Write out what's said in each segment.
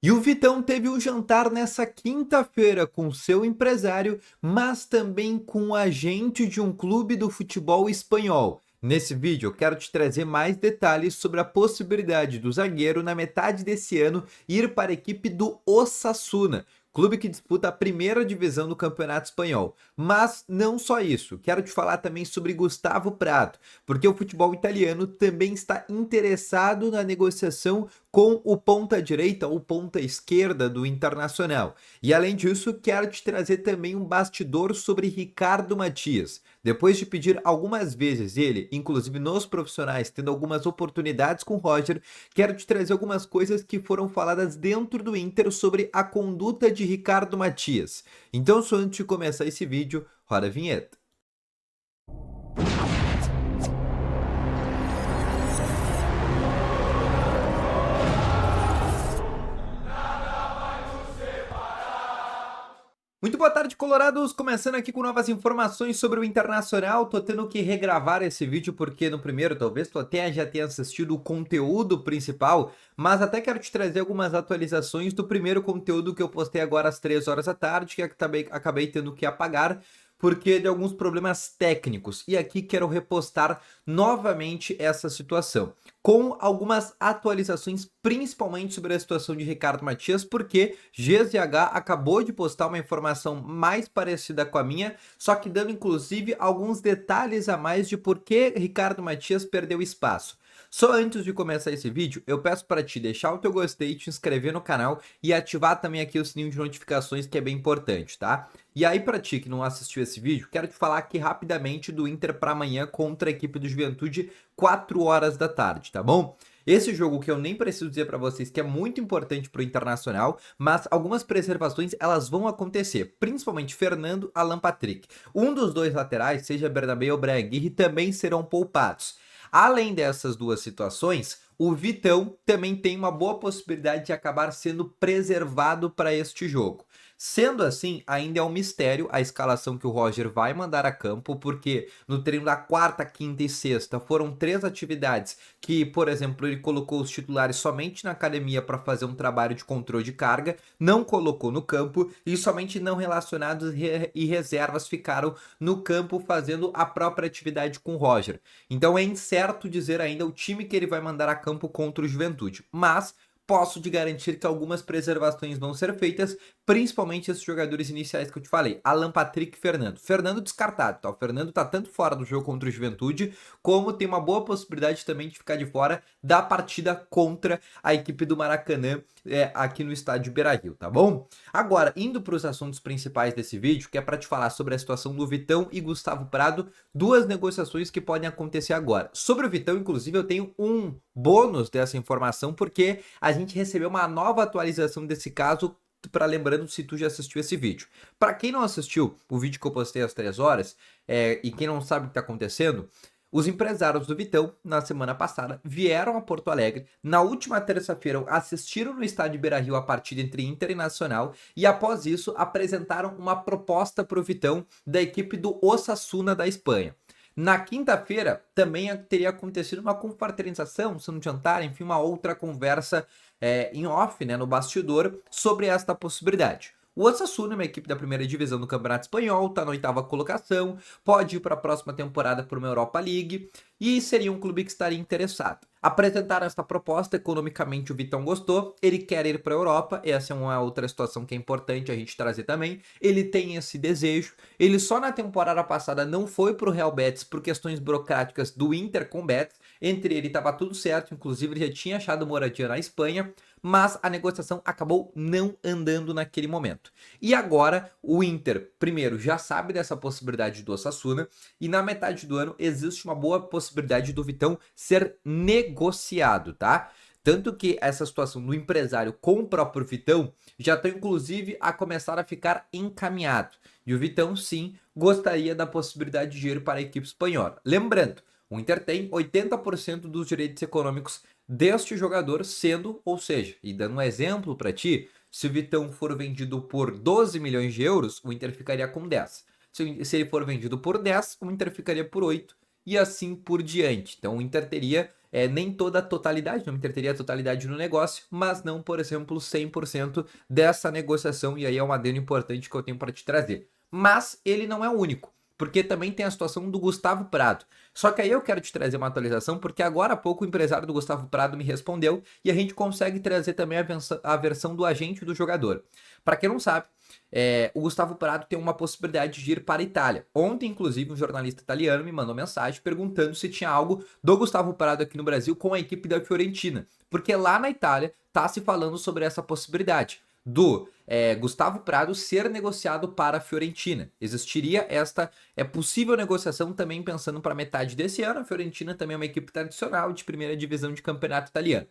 E o Vitão teve um jantar nessa quinta-feira com seu empresário, mas também com um agente de um clube do futebol espanhol. Nesse vídeo, eu quero te trazer mais detalhes sobre a possibilidade do zagueiro, na metade desse ano, ir para a equipe do Osasuna, clube que disputa a primeira divisão do Campeonato Espanhol. Mas não só isso, quero te falar também sobre Gustavo Prato, porque o futebol italiano também está interessado na negociação com o ponta direita ou ponta esquerda do Internacional. E além disso, quero te trazer também um bastidor sobre Ricardo Matias. Depois de pedir algumas vezes ele, inclusive nos profissionais, tendo algumas oportunidades com o Roger, quero te trazer algumas coisas que foram faladas dentro do Inter sobre a conduta de Ricardo Matias. Então, só antes de começar esse vídeo, roda a vinheta. Muito boa tarde, colorados! Começando aqui com novas informações sobre o Internacional. Tô tendo que regravar esse vídeo porque no primeiro, talvez tu até já tenha assistido o conteúdo principal, mas até quero te trazer algumas atualizações do primeiro conteúdo que eu postei agora às 3 horas da tarde, que acabei tendo que apagar porque de alguns problemas técnicos. E aqui quero repostar novamente essa situação, com algumas atualizações, principalmente sobre a situação de Ricardo Matias, porque GZH acabou de postar uma informação mais parecida com a minha, só que dando inclusive alguns detalhes a mais de por que Ricardo Matias perdeu espaço. Só antes de começar esse vídeo, eu peço para ti deixar o teu gostei, te inscrever no canal e ativar também aqui o sininho de notificações, que é bem importante, tá? E aí, para ti que não assistiu esse vídeo, quero te falar aqui rapidamente do Inter para amanhã contra a equipe do Juventude, 4 horas da tarde, tá bom? Esse jogo que eu nem preciso dizer para vocês que é muito importante para o Internacional, mas algumas preservações elas vão acontecer, principalmente Fernando, Alan Patrick. Um dos dois laterais, seja Bernabé ou Brian Aguirre, também serão poupados. Além dessas duas situações, o Vitão também tem uma boa possibilidade de acabar sendo preservado para este jogo. Sendo assim, ainda é um mistério a escalação que o Roger vai mandar a campo, porque no treino da quarta, quinta e sexta foram 3 atividades que, por exemplo, ele colocou os titulares somente na academia para fazer um trabalho de controle de carga, não colocou no campo e somente não relacionados e reservas ficaram no campo fazendo a própria atividade com o Roger. Então é incerto dizer ainda o time que ele vai mandar a campo contra o Juventude, mas posso te garantir que algumas preservações vão ser feitas, principalmente esses jogadores iniciais que eu te falei, Alan Patrick e Fernando. Fernando descartado, tá? O Fernando tá tanto fora do jogo contra o Juventude, como tem uma boa possibilidade também de ficar de fora da partida contra a equipe do Maracanã, aqui no estádio Beira-Rio, tá bom? Agora, indo para os assuntos principais desse vídeo, que é para te falar sobre a situação do Vitão e Gustavo Prado, duas negociações que podem acontecer agora. Sobre o Vitão, inclusive, eu tenho um bônus dessa informação, porque a gente recebeu uma nova atualização desse caso, para lembrando se tu já assistiu esse vídeo. Para quem não assistiu o vídeo que eu postei às 3 horas, e quem não sabe o que está acontecendo, os empresários do Vitão, na semana passada, vieram a Porto Alegre. Na última terça-feira, assistiram no estádio Beira-Rio a partida entre Inter e Nacional e, após isso, apresentaram uma proposta para o Vitão da equipe do Osasuna da Espanha. Na quinta-feira, também teria acontecido uma confraternização, se não jantar, enfim, uma outra conversa em off, né, no bastidor, sobre esta possibilidade. O Osasuna é uma equipe da primeira divisão do Campeonato Espanhol, está na 8ª colocação, pode ir para a próxima temporada por uma Europa League e seria um clube que estaria interessado. Apresentaram esta proposta, economicamente o Vitão gostou, ele quer ir para a Europa, essa é uma outra situação que é importante a gente trazer também, ele tem esse desejo, ele só na temporada passada não foi para o Real Betis por questões burocráticas do Inter com Betis, entre ele estava tudo certo, inclusive ele já tinha achado moradia na Espanha, mas a negociação acabou não andando naquele momento. E agora o Inter, primeiro, já sabe dessa possibilidade do Osasuna e na metade do ano existe uma boa possibilidade do Vitão ser negociado, tá? Tanto que essa situação do empresário com o próprio Vitão já está inclusive a começar a ficar encaminhado. E o Vitão sim gostaria da possibilidade de ir para a equipe espanhola. Lembrando, o Inter tem 80% dos direitos econômicos deste jogador sendo, ou seja, e dando um exemplo para ti, se o Vitão for vendido por 12 milhões de euros, o Inter ficaria com 10. Se ele for vendido por 10, o Inter ficaria por 8 e assim por diante. Então o Inter teria nem toda a totalidade, não me entreteria a totalidade no negócio, mas não, por exemplo, 100% dessa negociação, e aí é um adendo importante que eu tenho para te trazer. Mas ele não é o único, porque também tem a situação do Gustavo Prado. Só que aí eu quero te trazer uma atualização, porque agora há pouco o empresário do Gustavo Prado me respondeu e a gente consegue trazer também a versão do agente do jogador. Para quem não sabe, o Gustavo Prado tem uma possibilidade de ir para a Itália. Ontem, inclusive, um jornalista italiano me mandou mensagem perguntando se tinha algo do Gustavo Prado aqui no Brasil com a equipe da Fiorentina, porque lá na Itália está se falando sobre essa possibilidade do Gustavo Prado ser negociado para a Fiorentina. Existiria esta possível negociação também pensando para metade desse ano. A Fiorentina também é uma equipe tradicional de primeira divisão de campeonato italiano.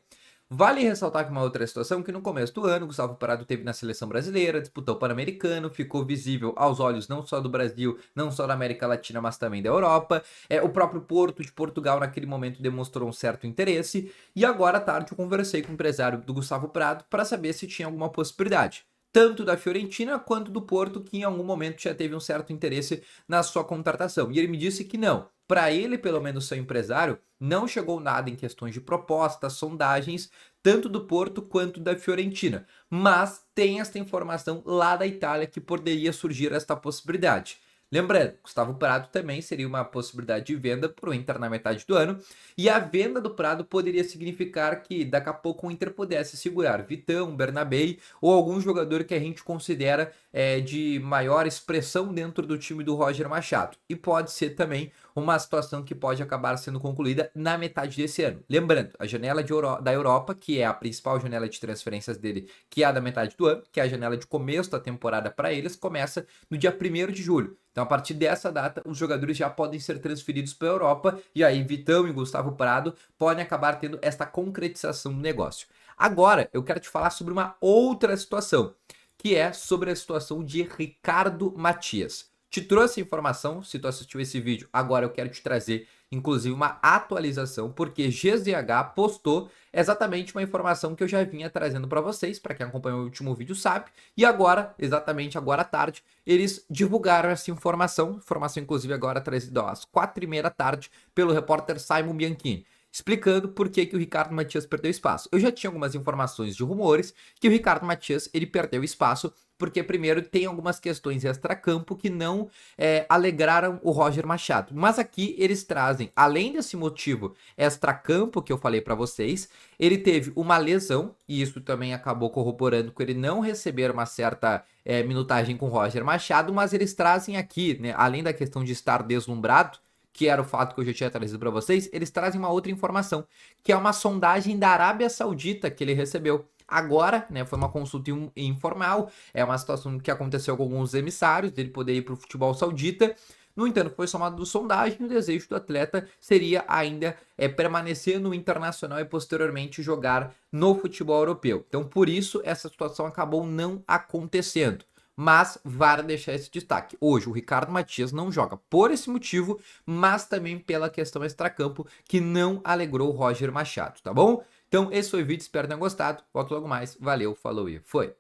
Vale ressaltar que uma outra situação que no começo do ano, Gustavo Prado teve na seleção brasileira, disputou o Pan-Americano, ficou visível aos olhos não só do Brasil, não só da América Latina, mas também da Europa. O próprio Porto de Portugal naquele momento demonstrou um certo interesse. E agora à tarde eu conversei com o empresário do Gustavo Prado para saber se tinha alguma possibilidade, tanto da Fiorentina quanto do Porto, que em algum momento já teve um certo interesse na sua contratação. E ele me disse que não. Para ele, pelo menos seu empresário, não chegou nada em questões de propostas, sondagens, tanto do Porto quanto da Fiorentina. Mas tem esta informação lá da Itália que poderia surgir esta possibilidade. Lembrando, Gustavo Prado também seria uma possibilidade de venda para o Inter na metade do ano. E a venda do Prado poderia significar que daqui a pouco o Inter pudesse segurar Vitão, Bernabei ou algum jogador que a gente considera de maior expressão dentro do time do Roger Machado. E pode ser também uma situação que pode acabar sendo concluída na metade desse ano. Lembrando, a janela da Europa, que é a principal janela de transferências dele, que é a da metade do ano, que é a janela de começo da temporada para eles, começa no dia 1º de julho. Então, a partir dessa data, os jogadores já podem ser transferidos para a Europa e aí Vitão e Gustavo Prado podem acabar tendo esta concretização do negócio. Agora, eu quero te falar sobre uma outra situação, que é sobre a situação de Ricardo Matias. Te trouxe a informação, se tu assistiu esse vídeo, agora eu quero te trazer, inclusive, uma atualização, porque GZH postou exatamente uma informação que eu já vinha trazendo para vocês, para quem acompanhou o último vídeo sabe, e agora, exatamente agora à tarde, eles divulgaram essa informação inclusive agora trazida às 4h30 da tarde pelo repórter Simon Bianchini, explicando por que o Ricardo Matias perdeu espaço. Eu já tinha algumas informações de rumores que o Ricardo Matias ele perdeu espaço porque primeiro tem algumas questões extracampo que não alegraram o Roger Machado. Mas aqui eles trazem, além desse motivo extracampo que eu falei para vocês, ele teve uma lesão, e isso também acabou corroborando com ele não receber uma certa minutagem com o Roger Machado, mas eles trazem aqui, né, além da questão de estar deslumbrado, que era o fato que eu já tinha trazido para vocês, eles trazem uma outra informação, que é uma sondagem da Arábia Saudita que ele recebeu. Agora, né, foi uma consulta informal, é uma situação que aconteceu com alguns emissários dele poder ir para o futebol saudita. No entanto, foi somado sondagem e o desejo do atleta seria ainda permanecer no Internacional e posteriormente jogar no futebol europeu. Então, por isso, essa situação acabou não acontecendo. Mas vale deixar esse destaque. Hoje o Ricardo Matias não joga por esse motivo, mas também pela questão extracampo que não alegrou o Roger Machado, tá bom? Então esse foi o vídeo, espero que tenham gostado. Volto logo mais. Valeu, falou e foi!